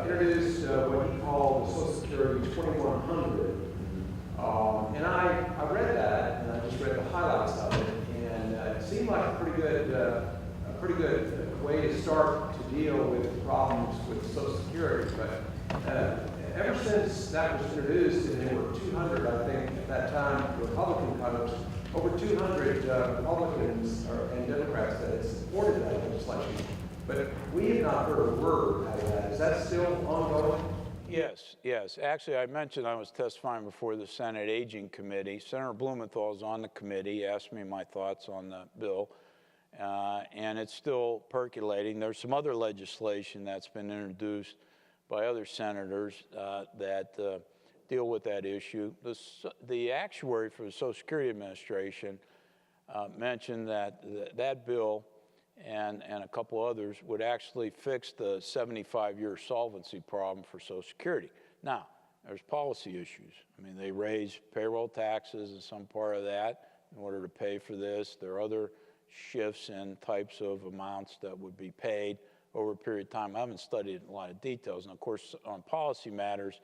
introduced what he called the Social Security 2100. And I read that, and I just read the highlights of it, and it seemed like a pretty good way to start to deal with problems with Social Security. But ever since that was introduced, and there were 200, I think, at that time, Republican Congress, over 200 Republicans and Democrats that had supported that legislation. But we have not heard a word out of that. Is that still ongoing? Yes. Actually, I mentioned I was testifying before the Senate Aging Committee. Senator Blumenthal is on the committee, asked me my thoughts on the bill, and it's still percolating. There's some other legislation that's been introduced by other senators that deal with that issue. The actuary for the Social Security Administration mentioned that that bill and a couple others would actually fix the 75-year solvency problem for Social Security. Now, there's policy issues. I mean, they raise payroll taxes and some part of that in order to pay for this. There are other shifts in types of amounts that would be paid over a period of time. I haven't studied a lot of details. And of course, on policy matters,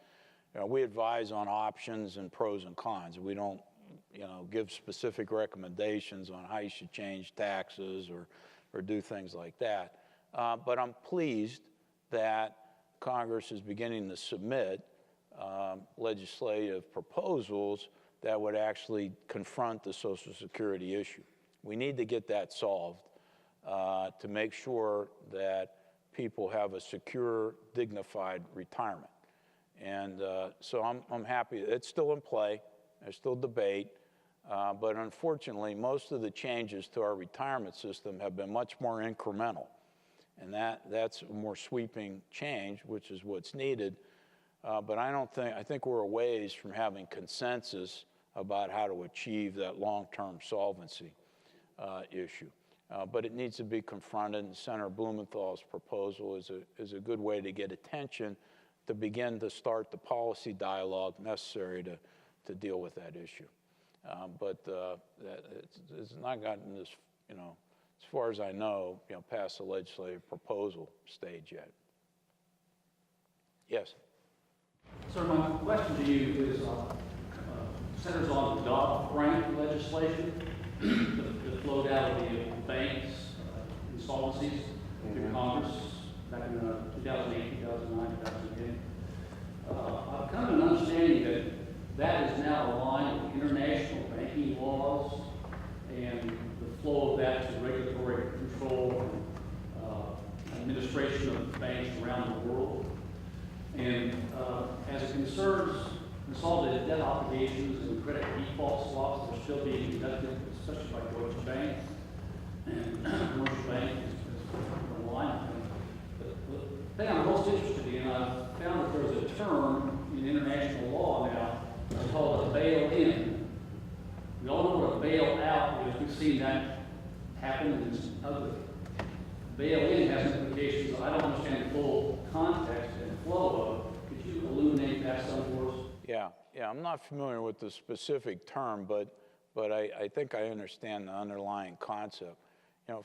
we advise on options and pros and cons. We don't, give specific recommendations on how you should change taxes or do things like that. But I'm pleased that Congress is beginning to submit legislative proposals that would actually confront the Social Security issue. We need to get that solved to make sure that people have a secure, dignified retirement. And so I'm happy. It's still in play. There's still debate. But unfortunately, most of the changes to our retirement system have been much more incremental. And that's a more sweeping change, which is what's needed. But I think we're a ways from having consensus about how to achieve that long-term solvency issue. But it needs to be confronted, and Senator Blumenthal's proposal is a good way to get attention to begin to start the policy dialogue necessary to deal with that issue. But it's not gotten this, as far as I know, past the legislative proposal stage yet. Yes? Sir, my question to you is centers on the Dodd-Frank legislation that flowed out of the banks' insolvencies through Congress back in 2008, 2009, 2010. I've come to an understanding that is now aligned with international banking laws and the flow of that to regulatory control and administration of banks around the world. And as it concerns consolidated debt obligations and credit default swaps that are still being conducted, especially by Deutsche Bank and commercial bank is aligned. The thing I'm most interested in, I found that there's a term in international law now, it's called a bail-in. We all know what a bail-out is. We've seen that happen in other. Bail-in has implications that I don't understand the full context and flow of. Could you illuminate that some for us? Yeah, I'm not familiar with the specific term, but I think I understand the underlying concept.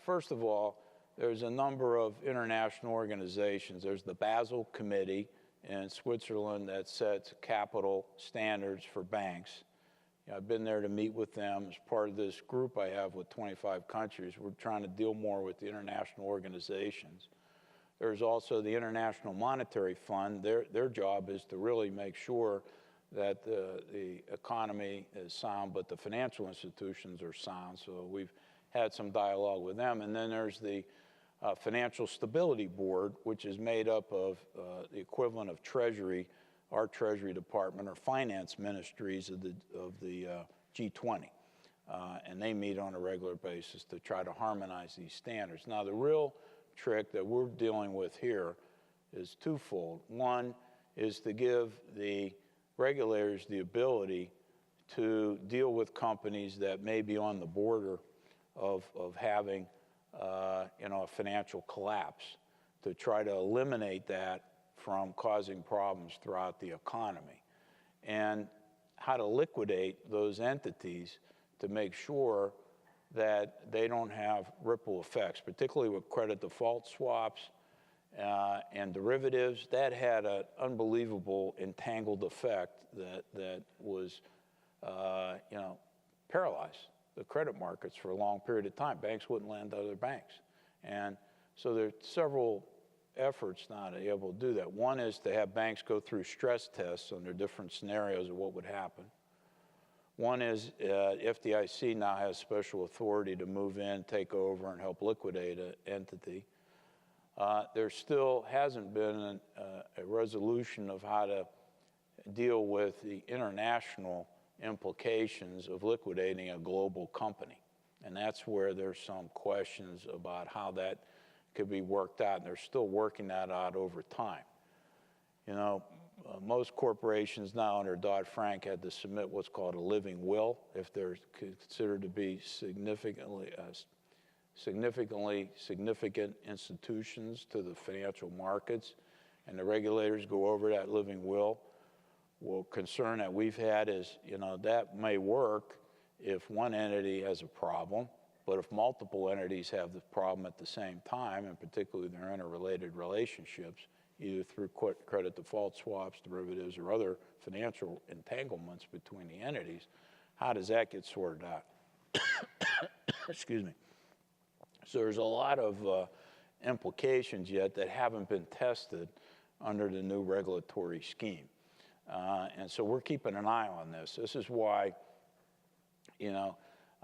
First of all, there's a number of international organizations. There's the Basel Committee in Switzerland that sets capital standards for banks. I've been there to meet with them as part of this group I have with 25 countries. We're trying to deal more with the international organizations. There's also the International Monetary Fund. Their job is to really make sure that the economy is sound, but the financial institutions are sound. So we've had some dialogue with them. And then there's the Financial Stability Board, which is made up of the equivalent of Treasury, our Treasury Department, or finance ministries of the G20. And they meet on a regular basis to try to harmonize these standards. Now, the real trick that we're dealing with here is twofold. One is to give the regulators the ability to deal with companies that may be on the border of having a financial collapse, to try to eliminate that from causing problems throughout the economy, and how to liquidate those entities to make sure that they don't have ripple effects, particularly with credit default swaps and derivatives. That had an unbelievable entangled effect that was, paralyzed the credit markets for a long period of time. Banks wouldn't lend to other banks. And so there are several efforts now to be able to do that. One is to have banks go through stress tests under different scenarios of what would happen. One is FDIC now has special authority to move in, take over, and help liquidate an entity. There still hasn't been a resolution of how to deal with the international implications of liquidating a global company. And that's where there's some questions about how that could be worked out, and they're still working that out over time. Most corporations now under Dodd-Frank had to submit what's called a living will if they're considered to be significant institutions to the financial markets, and the regulators go over that living will. Well, concern that we've had is, that may work if one entity has a problem, but if multiple entities have the problem at the same time, and particularly their interrelated relationships, either through credit default swaps, derivatives, or other financial entanglements between the entities, how does that get sorted out? Excuse me. So there's a lot of implications yet that haven't been tested under the new regulatory scheme. And so we're keeping an eye on this. This is why,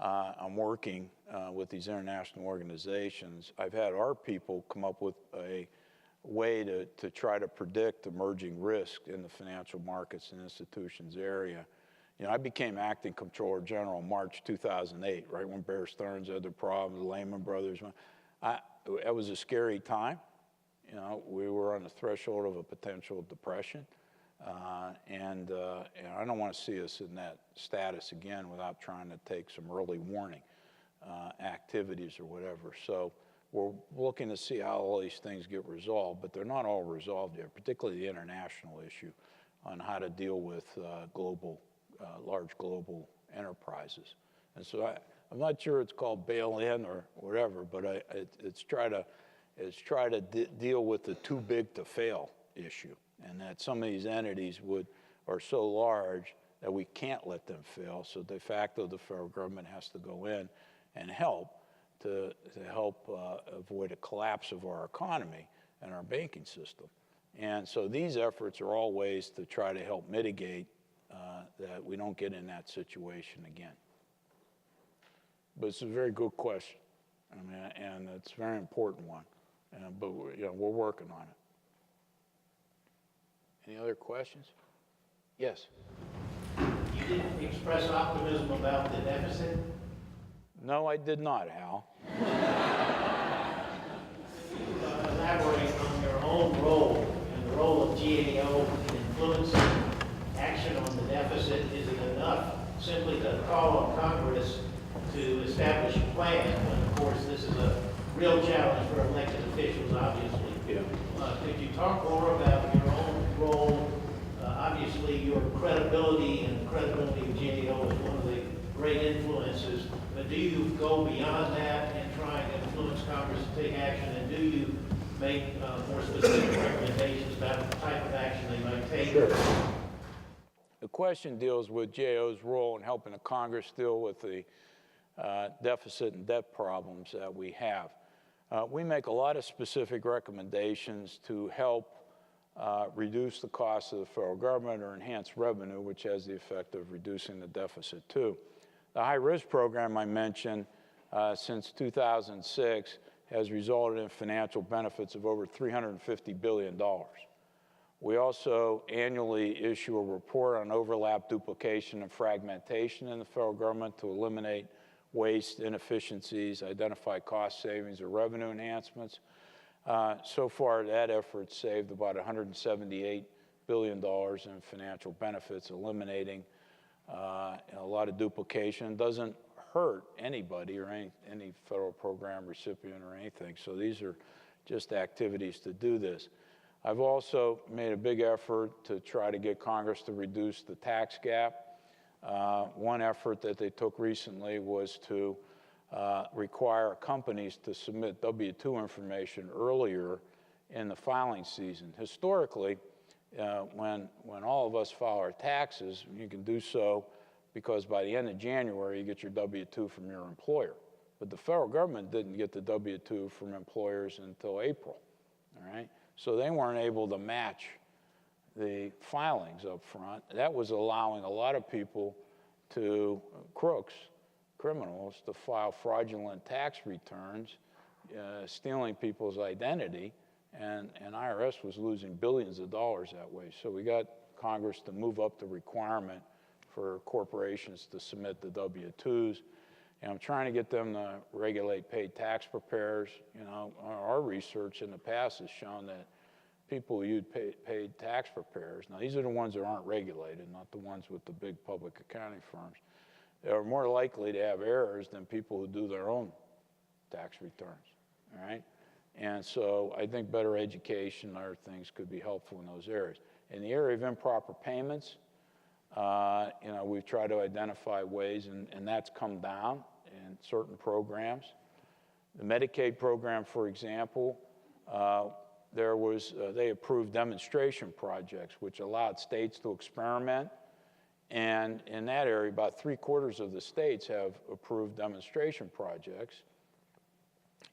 I'm working with these international organizations. I've had our people come up with a way to try to predict emerging risk in the financial markets and institutions area. I became acting Comptroller General in March 2008, right when Bear Stearns had their problems, the Lehman Brothers. It was a scary time. We were on the threshold of a potential depression. And I don't want to see us in that status again without trying to take some early warning activities or whatever. So we're looking to see how all these things get resolved, but they're not all resolved yet, particularly the international issue on how to deal with large global enterprises. And so I'm not sure it's called bail-in or whatever, but it's try to deal with the too big to fail issue, and that some of these entities are so large that we can't let them fail. So de facto, the federal government has to go in and help to help avoid a collapse of our economy and our banking system. And so these efforts are all ways to try to help mitigate that we don't get in that situation again. But it's a very good question, and it's a very important one. But we're working on it. Any other questions? Yes. You didn't express optimism about the deficit? No, I did not, Hal. Elaborate on your own role and the role of GAO in influencing action on the deficit. Is it enough simply to call on Congress to establish a plan when, of course, this is a real challenge for elected officials, obviously? Yeah. Could you talk more about your own role? Obviously, your credibility and the credibility of GAO is one of the great influences, but do you go beyond that and try and influence Congress to take action, and do you make more specific recommendations about the type of action they might take? Sure. The question deals with GAO's role in helping the Congress deal with the deficit and debt problems that we have. We make a lot of specific recommendations to help reduce the cost of the federal government or enhance revenue, which has the effect of reducing the deficit too. The high-risk program I mentioned since 2006 has resulted in financial benefits of over $350 billion. We also annually issue a report on overlap, duplication, and fragmentation in the federal government to eliminate waste, inefficiencies, identify cost savings, or revenue enhancements. So far, that effort saved about $178 billion in financial benefits, eliminating a lot of duplication. Doesn't hurt anybody or any federal program recipient or anything. So these are just activities to do this. I've also made a big effort to try to get Congress to reduce the tax gap. One effort that they took recently was to require companies to submit W-2 information earlier in the filing season. Historically, when all of us file our taxes, you can do so because by the end of January, you get your W-2 from your employer. But the federal government didn't get the W-2 from employers until April, all right? So they weren't able to match the filings up front. That was allowing a lot of people crooks, criminals, to file fraudulent tax returns, stealing people's identity, and IRS was losing billions of dollars that way. So we got Congress to move up the requirement for corporations to submit the W-2s. And I'm trying to get them to regulate paid tax preparers. Our research in the past has shown that people who use paid tax preparers, now these are the ones that aren't regulated, not the ones with the big public accounting firms, they're more likely to have errors than people who do their own tax returns, all right? And so I think better education and other things could be helpful in those areas. In the area of improper payments, we've tried to identify ways, and that's come down in certain programs. The Medicaid program, for example, they approved demonstration projects, which allowed states to experiment. And in that area, about 3/4 of the states have approved demonstration projects.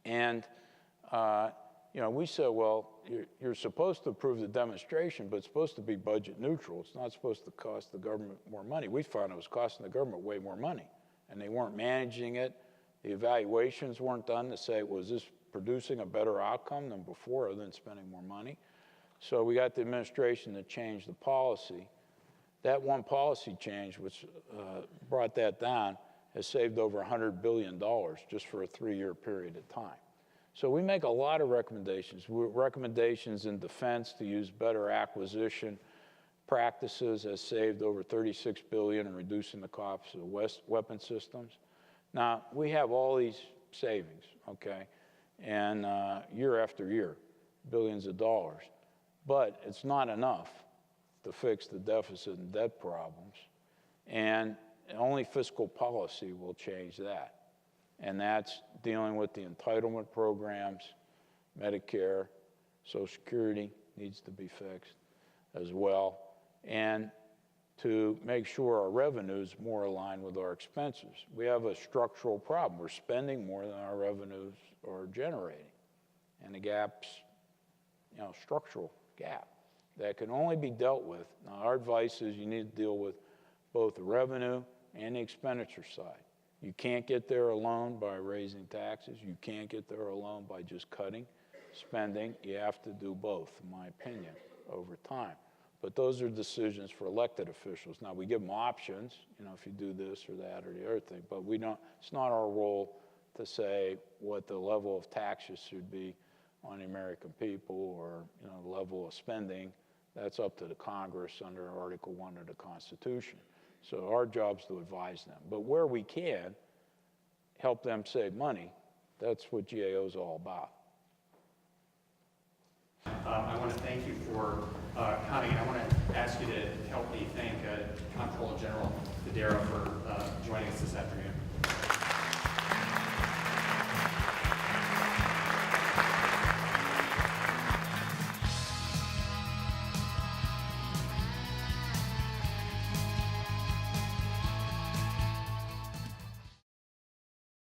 And, you know, we said, well, you're supposed to approve the demonstration, but it's supposed to be budget neutral. It's not supposed to cost the government more money. We found it was costing the government way more money, and they weren't managing it. The evaluations weren't done to say, was this producing a better outcome than before other than spending more money? So we got the administration to change the policy. That one policy change, which brought that down, has saved over $100 billion just for a 3-year period of time. So we make a lot of recommendations. Recommendations in defense to use better acquisition practices has saved over $36 billion in reducing the cost of weapon systems. Now, we have all these savings, okay, and year after year, billions of dollars. But it's not enough to fix the deficit and debt problems, and only fiscal policy will change that. And that's dealing with the entitlement programs, Medicare, Social Security needs to be fixed as well, and to make sure our revenues more align with our expenses. We have a structural problem. We're spending more than our revenues are generating. And the gap's, you know, structural gap that can only be dealt with. Now, our advice is you need to deal with both the revenue and the expenditure side. You can't get there alone by raising taxes. You can't get there alone by just cutting spending. You have to do both, in my opinion, over time. But those are decisions for elected officials. Now, we give them options, you know, if you do this or that or the other thing, but we don't, it's not our role to say what the level of taxes should be on the American people or, you know, the level of spending. That's up to the Congress under Article 1 of the Constitution. So our job is to advise them. But where we can help them save money, that's what GAO is all about. I want to thank you for coming. I want to ask you to help me thank Comptroller General Dodaro for joining us this afternoon.